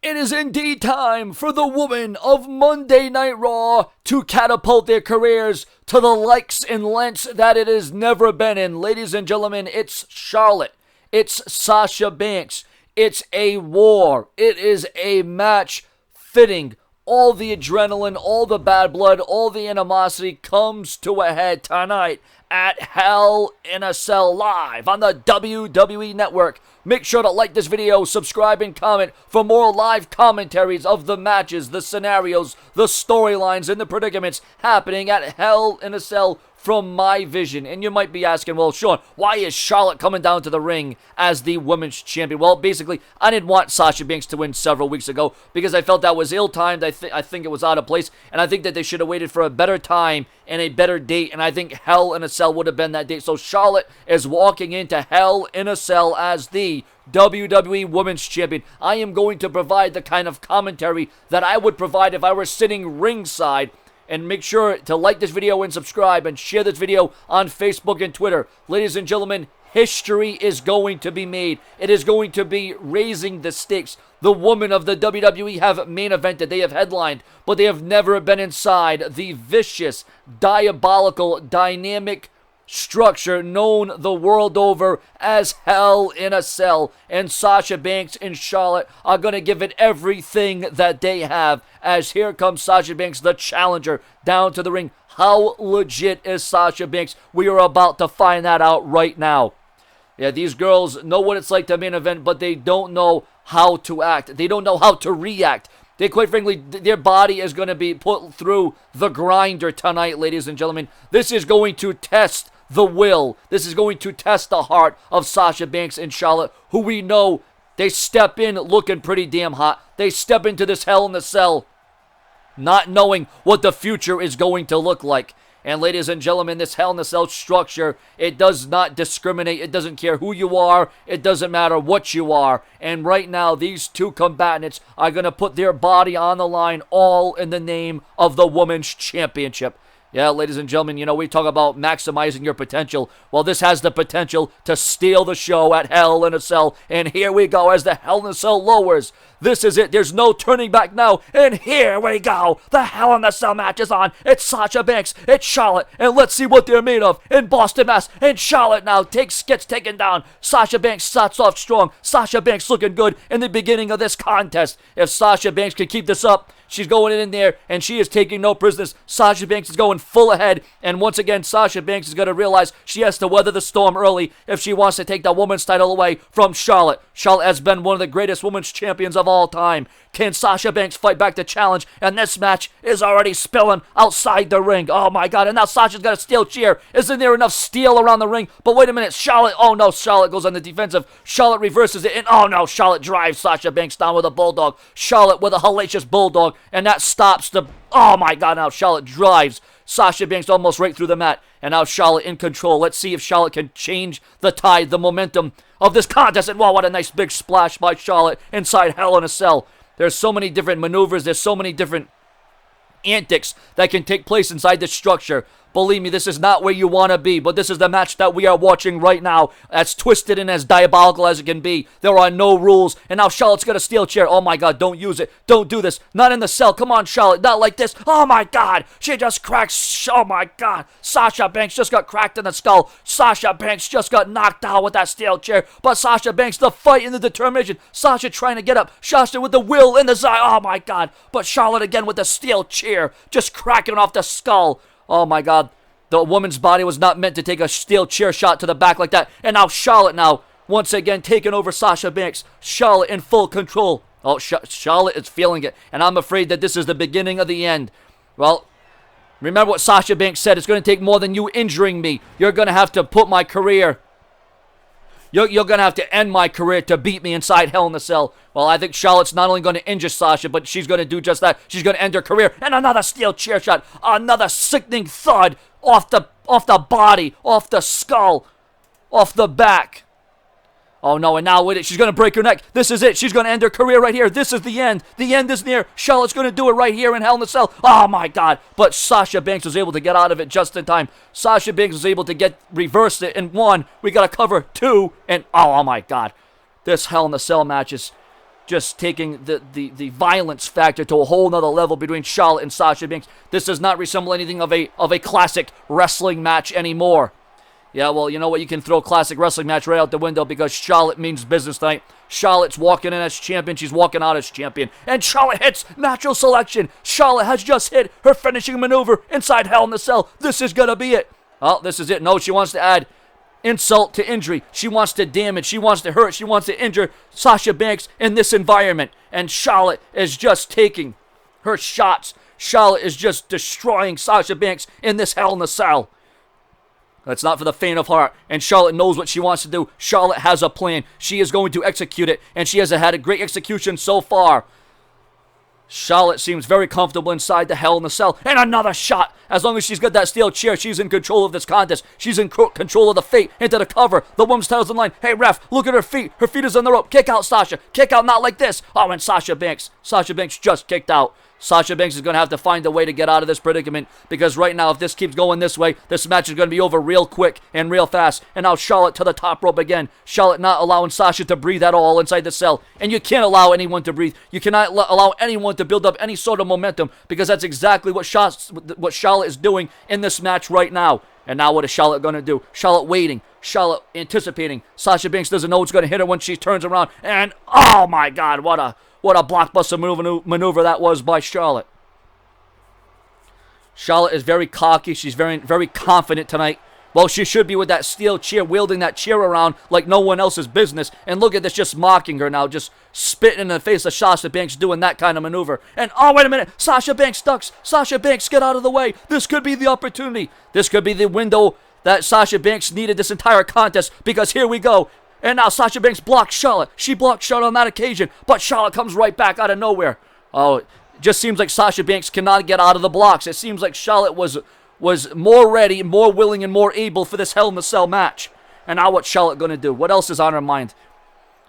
It is indeed time for the women of Monday Night Raw to catapult their careers to the likes and lengths that it has never been in. Ladies and gentlemen, it's Charlotte. It's Sasha Banks. It's a war. It is a match fitting. All the adrenaline, all the bad blood, all the animosity comes to a head tonight at Hell in a Cell live on the WWE Network. Make sure to like this video, subscribe, and comment for more live commentaries of the matches, the scenarios, the storylines, and the predicaments happening at Hell in a Cell from my vision. And you might be asking, well, Sean, why is Charlotte coming down to the ring as the women's champion? Well, basically, I didn't want Sasha Banks to win several weeks ago because I felt that was ill-timed. I think it was out of place, and I think that they should have waited for a better time and a better date, and I think Hell in a Cell would have been that date. So Charlotte is walking into Hell in a Cell as the WWE Women's Champion. I am going to provide the kind of commentary that I would provide if I were sitting ringside. And make sure to like this video and subscribe and share this video on Facebook and Twitter. Ladies and gentlemen, history is going to be made. It is going to be raising the stakes. The women of the WWE have main evented. They have headlined, but they have never been inside the vicious, diabolical, dynamic structure known the world over as Hell in a Cell. And Sasha Banks and Charlotte are going to give it everything that they have, as here comes Sasha Banks, the challenger, down to the ring. How legit is Sasha Banks? We are about to find that out right now. Yeah, these girls know what it's like to main event, but they don't know how to act. They don't know how to react. They, quite frankly, their body is going to be put through the grinder tonight, ladies and gentlemen. This is going to test the will. This is going to test the heart of Sasha Banks and Charlotte, who we know they step in looking pretty damn hot. They step into this Hell in a Cell not knowing what the future is going to look like. And ladies and gentlemen, this Hell in a Cell structure, it does not discriminate. It doesn't care who you are. It doesn't matter what you are. And right now, these two combatants are going to put their body on the line, all in the name of the Women's Championship. Yeah, ladies and gentlemen, you know, we talk about maximizing your potential. Well, this has the potential to steal the show at Hell in a Cell. And here we go as the Hell in a Cell lowers. This is it. There's no turning back now. And here we go. The Hell in a Cell match is on. It's Sasha Banks. It's Charlotte. And let's see what they're made of in Boston, Mass. And Charlotte now gets taken down. Sasha Banks starts off strong. Sasha Banks looking good in the beginning of this contest. If Sasha Banks can keep this up, she's going in there, and she is taking no prisoners. Sasha Banks is going full ahead, and once again, Sasha Banks is going to realize she has to weather the storm early if she wants to take the women's title away from Charlotte. Charlotte has been one of the greatest women's champions of all time. Can Sasha Banks fight back the challenge? And this match is already spilling outside the ring. Oh my God, and now Sasha's got a steel chair. Isn't there enough steel around the ring? But wait a minute, Charlotte, oh no, Charlotte goes on the defensive. Charlotte reverses it, and oh no, Charlotte drives Sasha Banks down with a bulldog. Charlotte with a hellacious bulldog, and that stops the, oh my God, now Charlotte drives Sasha Banks almost right through the mat, and now Charlotte in control. Let's see if Charlotte can change the tide, the momentum of this contest. And wow, what a nice big splash by Charlotte inside Hell in a Cell. There's so many different maneuvers. There's so many different antics that can take place inside this structure. Believe me, this is not where you want to be, but this is the match that we are watching right now. As twisted and as diabolical as it can be. There are no rules, and now Charlotte's got a steel chair. Oh my God, don't use it. Don't do this. Not in the cell. Come on, Charlotte. Not like this. Oh my God, she just cracked. Oh my God, Sasha Banks just got cracked in the skull. Sasha Banks just got knocked out with that steel chair. But Sasha Banks, the fight and the determination. Sasha trying to get up. Sasha with the will and the desire. Oh my God, but Charlotte again with the steel chair, just cracking off the skull. Oh my God, the woman's body was not meant to take a steel chair shot to the back like that. And now Charlotte now, once again, taking over Sasha Banks. Charlotte in full control. Oh, Charlotte is feeling it. And I'm afraid that this is the beginning of the end. Well, remember what Sasha Banks said. It's going to take more than you injuring me. You're going to have to put my career. You're going to have to end my career to beat me inside Hell in a Cell. Well, I think Charlotte's not only going to injure Sasha, but she's going to do just that. She's going to end her career. And another steel chair shot. Another sickening thud off the body, off the skull, off the back. Oh no, and now with it, she's going to break her neck. This is it. She's going to end her career right here. This is the end. The end is near. Charlotte's going to do it right here in Hell in a Cell. Oh my God. But Sasha Banks was able to get out of it just in time. Sasha Banks was able to reverse it in one. We got to cover two. And oh my God. This Hell in a Cell match is, just taking the violence factor to a whole nother level between Charlotte and Sasha Banks. This does not resemble anything of a classic wrestling match anymore. Yeah, well, you know what? You can throw a classic wrestling match right out the window because Charlotte means business tonight. Charlotte's walking in as champion. She's walking out as champion. And Charlotte hits natural selection. Charlotte has just hit her finishing maneuver inside Hell in a Cell. This is going to be it. Oh, this is it. No, she wants to add insult to injury. She wants to damage. She wants to hurt. She wants to injure Sasha Banks in this environment. And Charlotte is just taking her shots. Charlotte is just destroying Sasha Banks in this Hell in a Cell. That's not for the faint of heart, and Charlotte knows what she wants to do. Charlotte has a plan. She is going to execute it, and she has had a great execution so far. Charlotte seems very comfortable inside the Hell in a Cell, and another shot. As long as she's got that steel chair, she's in control of this contest. She's in control of the fate, into the cover. The woman's title's in line. Hey, ref, look at her feet. Her feet is on the rope. Kick out, Sasha. Kick out, not like this. Oh, and Sasha Banks just kicked out. Sasha Banks is going to have to find a way to get out of this predicament because right now, if this keeps going this way, this match is going to be over real quick and real fast. And now Charlotte to the top rope again. Charlotte not allowing Sasha to breathe at all inside the cell. And you can't allow anyone to breathe. You cannot allow anyone to build up any sort of momentum because that's exactly what Charlotte is doing in this match right now. And now what is Charlotte going to do? Charlotte waiting. Charlotte anticipating. Sasha Banks doesn't know what's going to hit her when she turns around. And oh my God, what a blockbuster maneuver that was by Charlotte. Charlotte is very cocky. She's very, very confident tonight. Well, she should be with that steel chair, wielding that chair around like no one else's business. And look at this, just mocking her now, just spitting in the face of Sasha Banks doing that kind of maneuver. And, oh, wait a minute, Sasha Banks ducks. Sasha Banks, get out of the way. This could be the opportunity. This could be the window that Sasha Banks needed this entire contest because here we go. And now Sasha Banks blocks Charlotte. She blocked Charlotte on that occasion, but Charlotte comes right back out of nowhere. Oh, it just seems like Sasha Banks cannot get out of the blocks. It seems like Charlotte was more ready, more willing, and more able for this Hell in a Cell match. And now what's Charlotte going to do? What else is on her mind?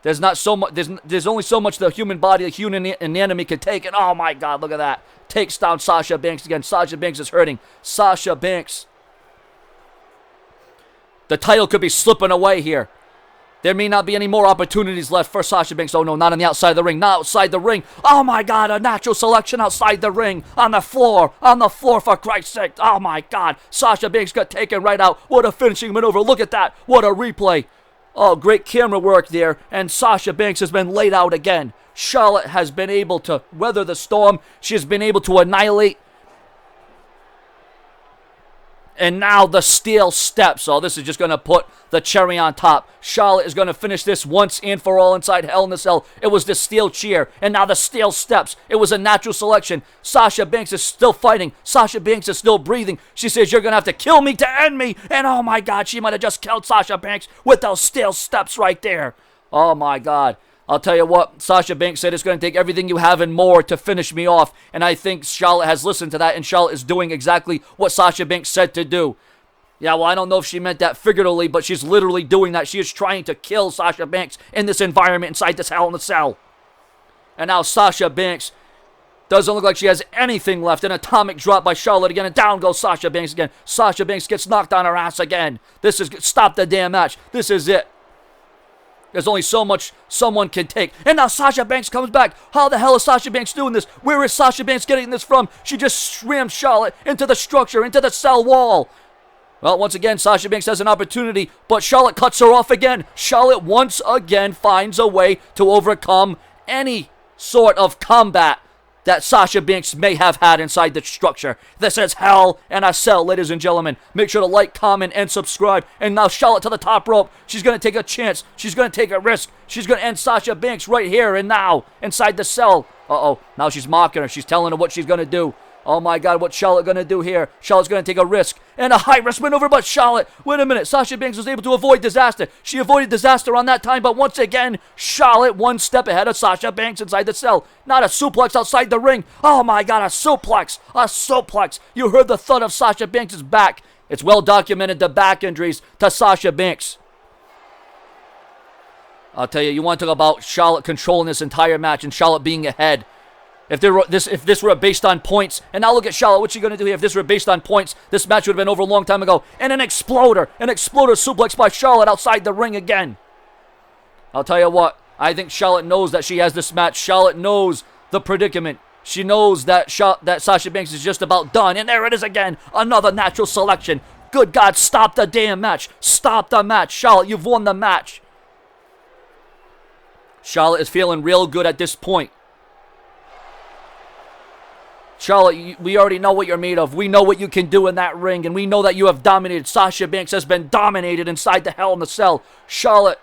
There's not so much. There's only so much the human body, the human anatomy can take. And oh my God, look at that! Takes down Sasha Banks again. Sasha Banks is hurting. Sasha Banks. The title could be slipping away here. There may not be any more opportunities left for Sasha Banks. Oh, no, not on the outside of the ring. Not outside the ring. Oh, my God, a natural selection outside the ring. On the floor, for Christ's sake. Oh, my God. Sasha Banks got taken right out. What a finishing maneuver. Look at that. What a replay. Oh, great camera work there. And Sasha Banks has been laid out again. Charlotte has been able to weather the storm. She has been able to annihilate. And now the steel steps. Oh, this is just going to put the cherry on top. Charlotte is going to finish this once and for all inside Hell in a Cell. It was the steel chair. And now the steel steps. It was a natural selection. Sasha Banks is still fighting. Sasha Banks is still breathing. She says, you're going to have to kill me to end me. And oh my God, she might have just killed Sasha Banks with those steel steps right there. Oh my God. I'll tell you what, Sasha Banks said it's going to take everything you have and more to finish me off. And I think Charlotte has listened to that, and Charlotte is doing exactly what Sasha Banks said to do. Yeah, well, I don't know if she meant that figuratively, but she's literally doing that. She is trying to kill Sasha Banks in this environment inside this Hell in a Cell. And now Sasha Banks doesn't look like she has anything left. An atomic drop by Charlotte again, and down goes Sasha Banks again. Sasha Banks gets knocked on her ass again. Stop the damn match. This is it. There's only so much someone can take. And now Sasha Banks comes back. How the hell is Sasha Banks doing this? Where is Sasha Banks getting this from? She just rammed Charlotte into the structure, into the cell wall. Well, once again, Sasha Banks has an opportunity, but Charlotte cuts her off again. Charlotte once again finds a way to overcome any sort of combat that Sasha Banks may have had inside the structure. This is Hell in a Cell, ladies and gentlemen. Make sure to like, comment, and subscribe. And now Charlotte to the top rope. She's going to take a chance. She's going to take a risk. She's going to end Sasha Banks right here and now inside the cell. Uh-oh. Now she's mocking her. She's telling her what she's going to do. Oh my God, what's Charlotte going to do here? Charlotte's going to take a risk. And a high-risk maneuver, but Charlotte, wait a minute. Sasha Banks was able to avoid disaster. She avoided disaster on that time, but once again, Charlotte one step ahead of Sasha Banks inside the cell. Not a suplex outside the ring. Oh my God, a suplex. A suplex. You heard the thud of Sasha Banks' back. It's well documented, the back injuries to Sasha Banks. I'll tell you, you want to talk about Charlotte controlling this entire match and Charlotte being ahead. If this were based on points, and now look at Charlotte, what's she going to do here? If this were based on points, this match would have been over a long time ago. And an exploder suplex by Charlotte outside the ring again. I'll tell you what, I think Charlotte knows that she has this match. Charlotte knows the predicament. She knows that Sasha Banks is just about done. And there it is again. Another natural selection. Good God, stop the damn match. Stop the match. Charlotte, you've won the match. Charlotte is feeling real good at this point. Charlotte, we already know what you're made of. We know what you can do in that ring, and we know that you have dominated. Sasha Banks has been dominated inside the Hell in the Cell. Charlotte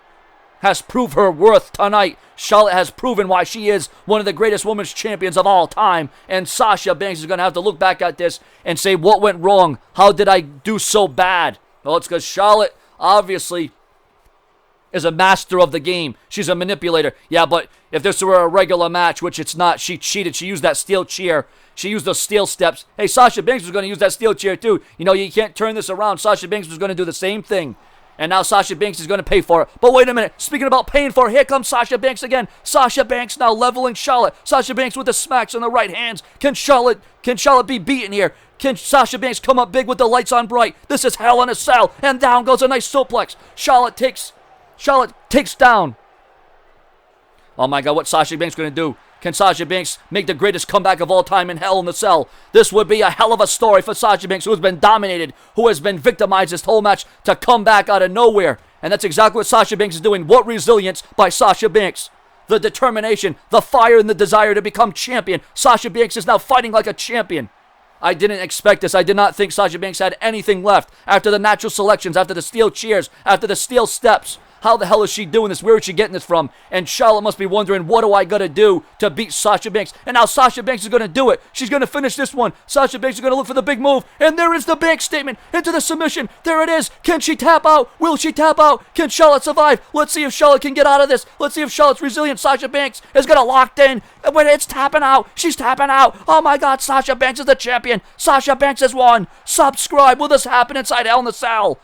has proved her worth tonight. Charlotte has proven why she is one of the greatest women's champions of all time. And Sasha Banks is going to have to look back at this and say, what went wrong? How did I do so bad? Well, it's because Charlotte, obviously, is a master of the game. She's a manipulator. Yeah, but if this were a regular match, which it's not, she cheated. She used that steel chair. She used those steel steps. Hey, Sasha Banks was going to use that steel chair too. You know, you can't turn this around. Sasha Banks was going to do the same thing. And now Sasha Banks is going to pay for it. But wait a minute. Speaking about paying for it, here comes Sasha Banks again. Sasha Banks now leveling Charlotte. Sasha Banks with the smacks on the right hands. Can Charlotte be beaten here? Can Sasha Banks come up big with the lights on bright? This is Hell in a Cell. And down goes a nice suplex. Charlotte takes down. Oh my God, what's Sasha Banks going to do? Can Sasha Banks make the greatest comeback of all time in Hell in the Cell? This would be a hell of a story for Sasha Banks, who has been dominated, who has been victimized this whole match, to come back out of nowhere. And that's exactly what Sasha Banks is doing. What resilience by Sasha Banks. The determination, the fire, and the desire to become champion. Sasha Banks is now fighting like a champion. I didn't expect this. I did not think Sasha Banks had anything left after the natural selections, after the steel chairs, after the steel steps. How the hell is she doing this? Where is she getting this from? And Charlotte must be wondering, what do I got to do to beat Sasha Banks? And now Sasha Banks is going to do it. She's going to finish this one. Sasha Banks is going to look for the big move. And there is the Banks statement into the submission. There it is. Can she tap out? Will she tap out? Can Charlotte survive? Let's see if Charlotte can get out of this. Let's see if Charlotte's resilient. Sasha Banks is going to lock in. When it's tapping out, she's tapping out. Oh my God, Sasha Banks is the champion. Sasha Banks has won. Subscribe. Will this happen inside Hell in the Cell?